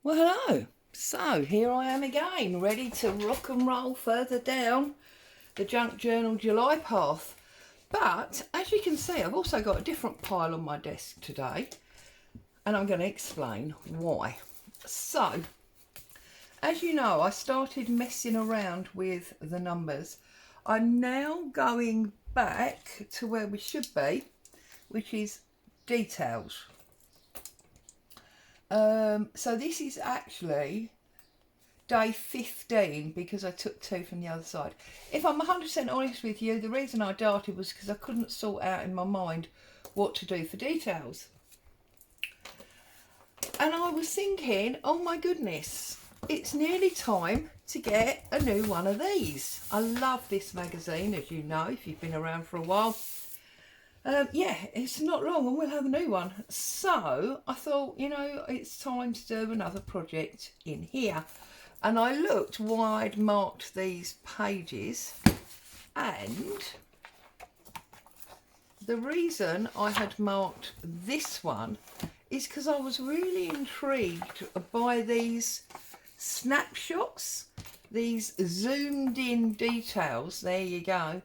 Well, hello. So here I am again, ready to rock and roll further down the Junk Journal July path. But as you can see, I've also got a different pile on my desk today, and I'm going to explain why. So, as you know, I started messing around with the numbers. I'm now going back to where we should be, which is details. So this is actually day 15 because I took 2 from the other side. If I'm 100% honest with you, the reason I darted was because I couldn't sort out in my mind what to do for details. And I was thinking, oh my goodness, it's nearly time to get a new one of these. I love this magazine, as you know, if you've been around for a while. Yeah, it's not long and we'll have a new one. So I thought, you know, it's time to do another project in here. And I looked why I'd marked these pages, and the reason I had marked this one is because I was really intrigued by these snapshots, these zoomed in details, there you go,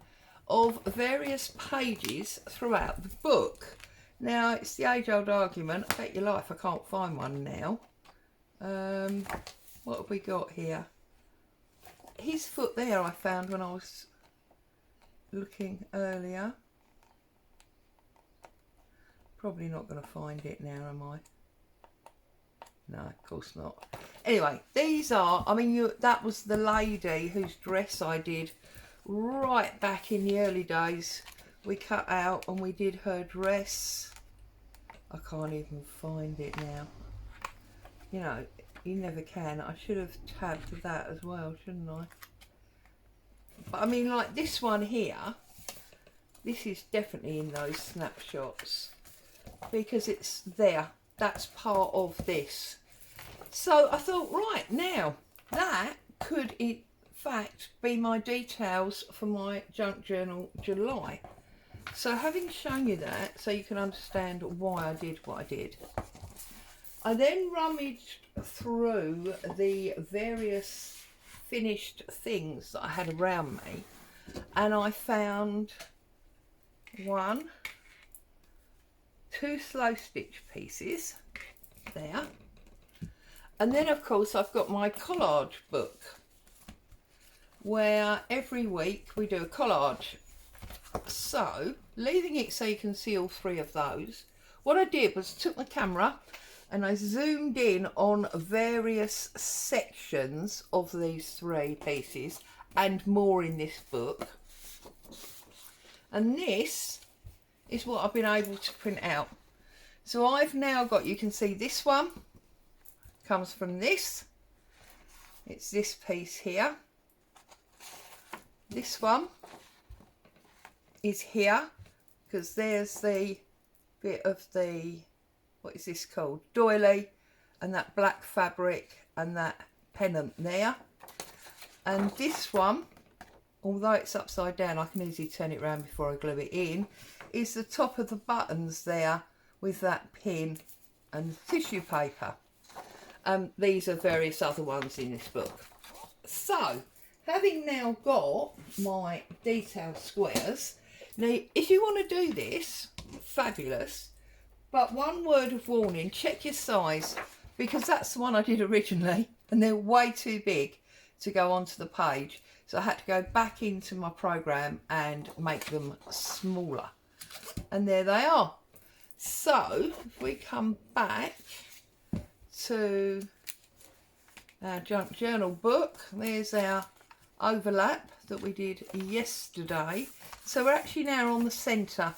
of various pages throughout the book. Now, it's the age-old argument, I bet your life I can't find one now. What have we got here? His foot there I found when I was looking earlier. Probably not going to find it now, am I? No, of course not. Anyway, these are, I mean, that was the lady whose dress I did right back in the early days. We cut out and we did her dress. I can't even find it now. You know, you never can. I should have tabbed that as well, shouldn't I? But I mean, like this one here, this is definitely in those snapshots because it's there. That's part of this. So I thought, right, now that could in fact be my details for my Junk Journal July. So having shown you that, so you can understand why I did what I did, I then rummaged through the various finished things that I had around me, and I found 1, 2 slow stitch pieces there, and then of course I've got my collage book where every week we do a collage. So leaving it so you can see all 3 of those, what I did was took my camera and I zoomed in on various sections of these 3 pieces and more in this book. And this is what I've been able to print out. So I've now got, you can see this one comes from this. It's this piece here. This one is here because there's the bit of the, what is this called, doily, and that black fabric and that pennant there. And this one, although it's upside down, I can easily turn it around before I glue it in, is the top of the buttons there with that pin and tissue paper. These are various other ones in this book. So having now got my detail squares, now if you want to do this, fabulous. But one word of warning, check your size, because that's the one I did originally and they're way too big to go onto the page. So I had to go back into my program and make them smaller. And there they are. So if we come back to our Junk Journal book, there's our overlap that we did yesterday. So we're actually now on the centre.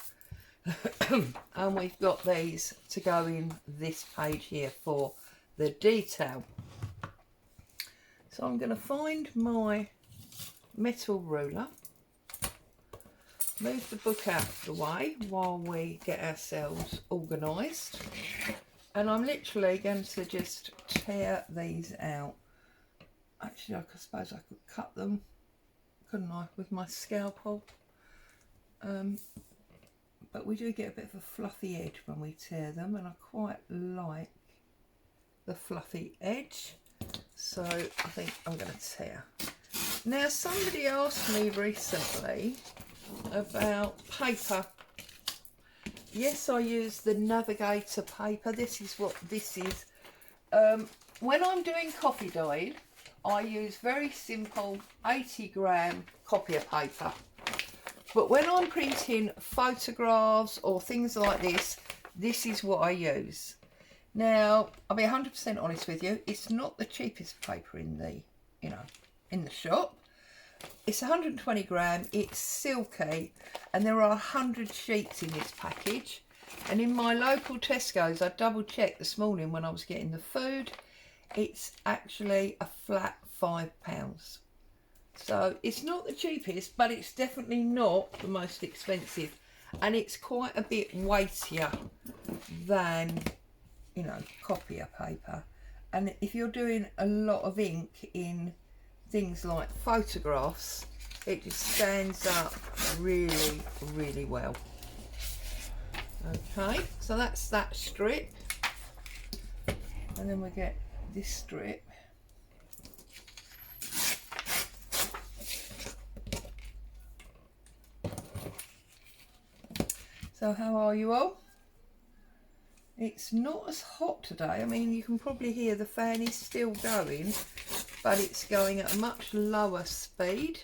And we've got these to go in this page here for the detail. So I'm going to find my metal ruler, move the book out of the way while we get ourselves organised, and I'm literally going to just tear these out. Actually, I suppose I could cut them, couldn't I, with my scalpel? But we do get a bit of a fluffy edge when we tear them, and I quite like the fluffy edge. So I think I'm going to tear. Now somebody asked me recently about paper. Yes, I use the Navigator paper. This is what this is. When I'm doing coffee dyeing, I use very simple 80-gram copier paper. But when I'm printing photographs or things like this is what I use. Now, I'll be 100% honest with you, it's not the cheapest paper in the, in the shop. It's 120 gram, it's silky, and there are 100 sheets in this package. And in my local Tesco's, I double checked this morning when I was getting the food, it's actually a flat £5. So it's not the cheapest, but it's definitely not the most expensive. And it's quite a bit weightier than, copier paper. And if you're doing a lot of ink in things like photographs, it just stands up really, really well. Okay, so that's that strip. And then we get this strip. So how are you all? It's not as hot today. I mean, you can probably hear the fan is still going, but it's going at a much lower speed.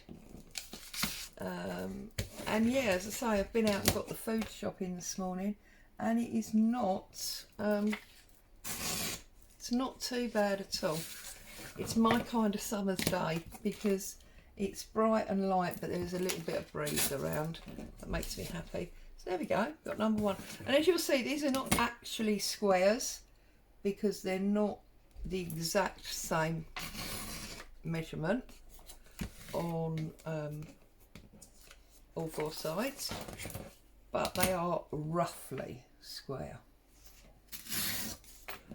And yeah, as I say, I've been out and got the food shopping this morning, and it is not, it's not too bad at all. It's my kind of summer's day because it's bright and light, but there's a little bit of breeze around. That makes me happy. So there we go, got number one. And as you'll see, these are not actually squares because they're not the exact same measurement on all four sides, but they are roughly square.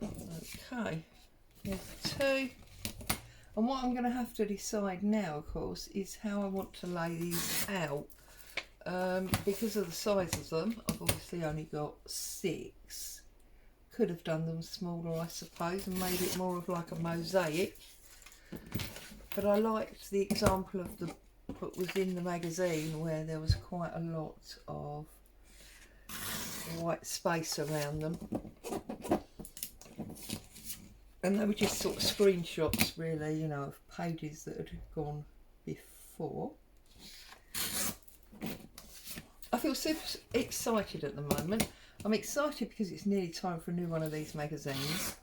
Okay, here's two. And what I'm going to have to decide now, of course, is how I want to lay these out. Because of the size of them, I've obviously only got 6. Could have done them smaller, I suppose, and made it more of like a mosaic. But I liked the example of the book was in the magazine where there was quite a lot of white space around them. And they were just sort of screenshots, really, of pages that had gone before. I feel super excited at the moment. I'm excited because it's nearly time for a new one of these magazines.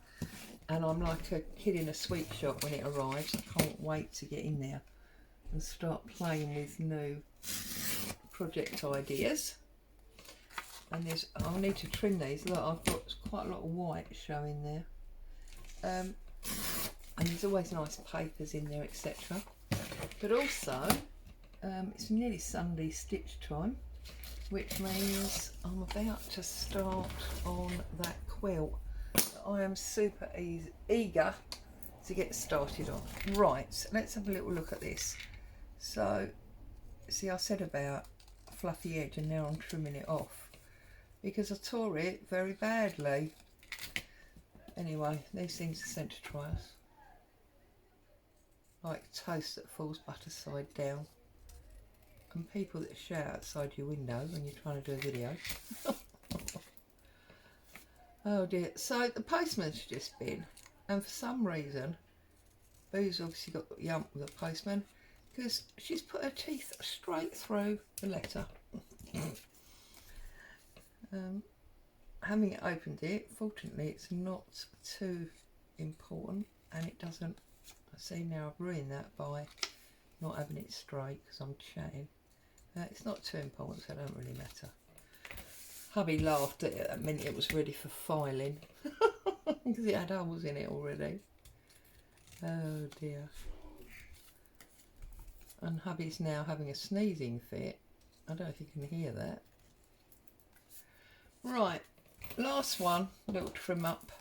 And I'm like a kid in a sweet shop when it arrives. I can't wait to get in there and start playing with new project ideas. And I'll need to trim these. Look, I've got quite a lot of white showing there. And there's always nice papers in there, etc. But also, it's nearly Sunday stitch time, which means I'm about to start on that quilt that I am super eager to get started on. Right, let's have a little look at this. So, see, I said about a fluffy edge, and now I'm trimming it off because I tore it very badly. Anyway, these things are sent to trials. Like toast that falls butter side down. And people that shout outside your window when you're trying to do a video. Oh dear. So the postman's just been, and for some reason, Boo's obviously got the yump with the postman because she's put her teeth straight through the letter. Having opened it, fortunately it's not too important, and it doesn't, I see now I've ruined that by not having it straight because I'm chatting. It's not too important, so it don't really matter. Hubby laughed at it that minute it was ready for filing because it had holes in it already. Oh dear. And hubby's now having a sneezing fit. I don't know if you can hear that. Right, last one, little trim up,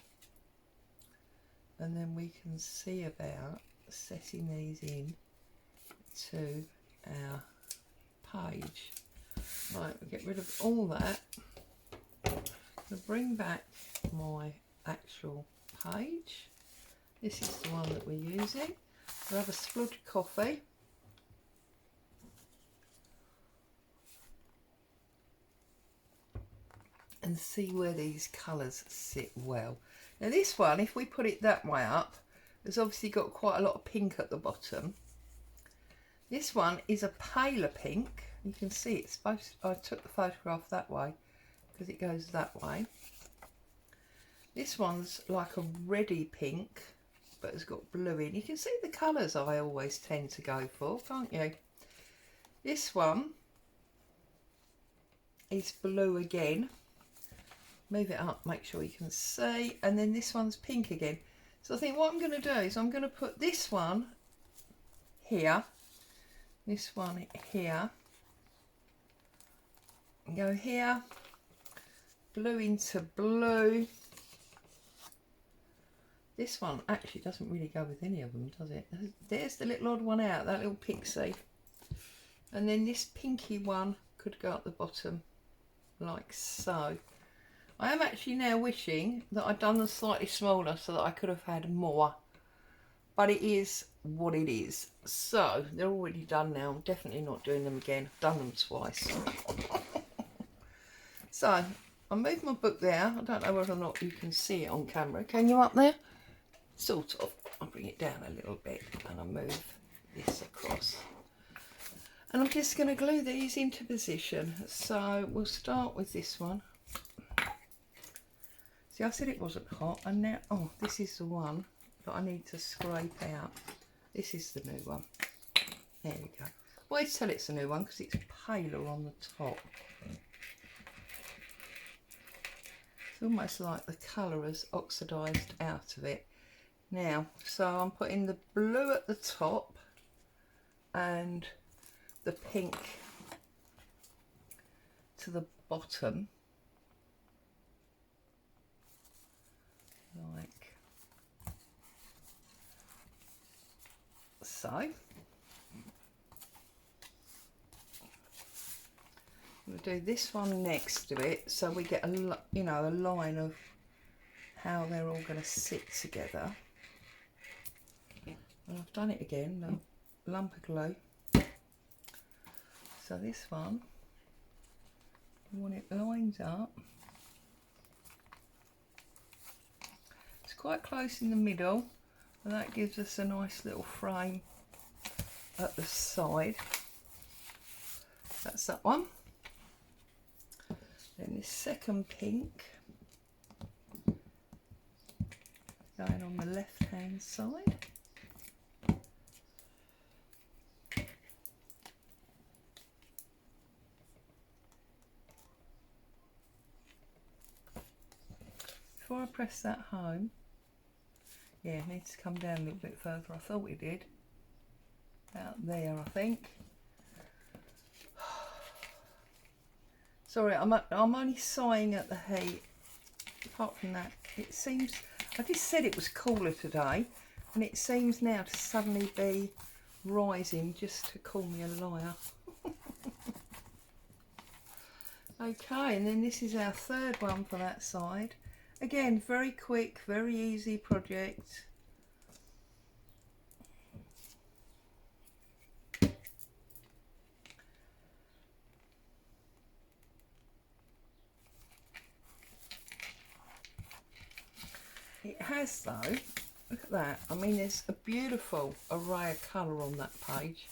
and then we can see about setting these in to our page. Right, we'll get rid of all that. I'm going to bring back my actual page. This is the one that we're using. We'll have a splodge of coffee. And see where these colours sit well. Now this one, if we put it that way up, has obviously got quite a lot of pink at the bottom. This one is a paler pink. You can see it's supposed to, I took the photograph that way because it goes that way. This one's like a reddy pink, but it's got blue in. You can see the colours I always tend to go for, can't you? This one is blue again. Move it up, make sure you can see. And then this one's pink again. So I think what I'm going to do is I'm going to put this one here, this one here, and go here, blue into blue. This one actually doesn't really go with any of them, does it? There's the little odd one out, that little pixie. And then this pinky one could go at the bottom, like so. I am actually now wishing that I'd done them slightly smaller so that I could have had more. But it is what it is. So, they're already done now. I'm definitely not doing them again. I've done them twice. So, I'll move my book there. I don't know whether or not you can see it on camera. Can you up there? Sort of. I'll bring it down a little bit and I'll move this across. And I'm just going to glue these into position. So, we'll start with this one. See, I said it wasn't hot, and now, oh, this is the one that I need to scrape out. This is the new one. There we go. Well, I'd tell it's a new one because it's paler on the top. It's almost like the colour has oxidised out of it. Now, so I'm putting the blue at the top and the pink to the bottom. Like so. We'll do this one next to it so we get a, you know, a line of how they're all going to sit together. And I've done it again, the lump of glue. So this one, we want it lined up. Quite close in the middle, and that gives us a nice little frame at the side. That's that one. Then this second pink going on the left hand side. Before I press that home, yeah, it needs to come down a little bit further. I thought it did. About there, I think. Sorry, I'm only sighing at the heat. Apart from that, it seems, I just said it was cooler today, and it seems now to suddenly be rising just to call me a liar. Okay, and then this is our third one for that side. Again, very quick, very easy project. It has though, look at that. I mean, there's a beautiful array of colour on that page.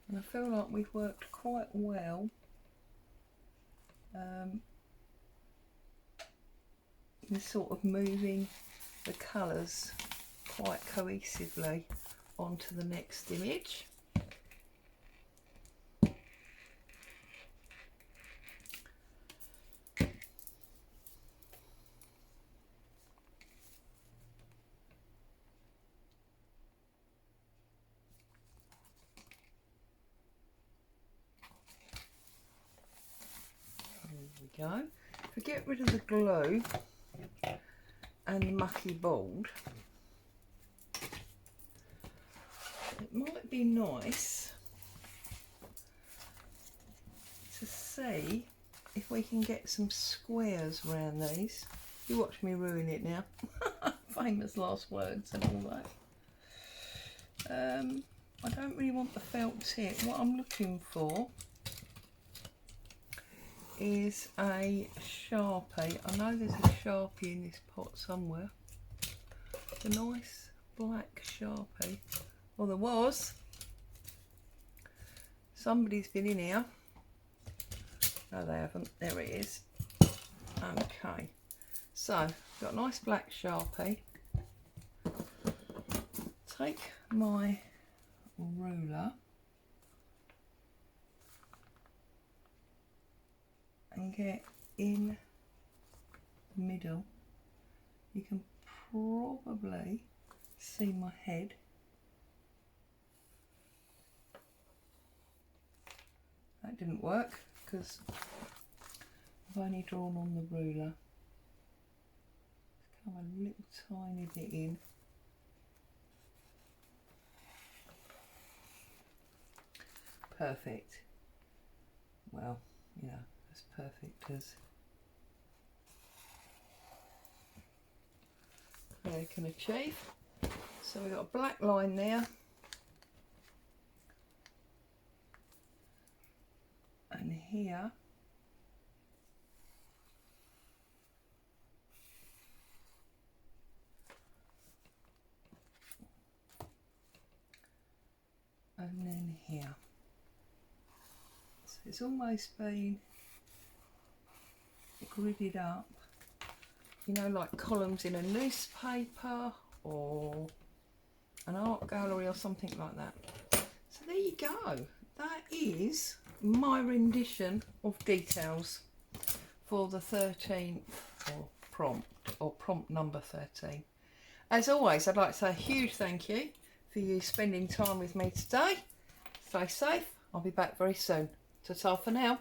And I feel like we've worked quite well in sort of moving the colours quite cohesively onto the next image. Go. If we get rid of the glue and the mucky board, it might be nice see if we can get some squares around these. You watch me ruin it now. Famous last words and all that. I don't really want the felt tip. What I'm looking for is a Sharpie. I know there's a Sharpie in this pot somewhere. A nice black Sharpie. Well, there was. Somebody's been in here. No, they haven't. There it is. Okay. So, got a nice black Sharpie. Take my ruler and get in the middle. You can probably see my head. That didn't work because I've only drawn on the ruler. Just come a little tiny bit in. Perfect. Well, you know, as perfect as I can achieve. So we've got a black line there. And here. And then here. So it's almost been gridded up, you know, like columns in a newspaper or an art gallery or something like that. So there you go. That is my rendition of details for the 13th or prompt number 13. As always, I'd like to say a huge thank you for you spending time with me today. Stay safe. I'll be back very soon. Ta-ta for now.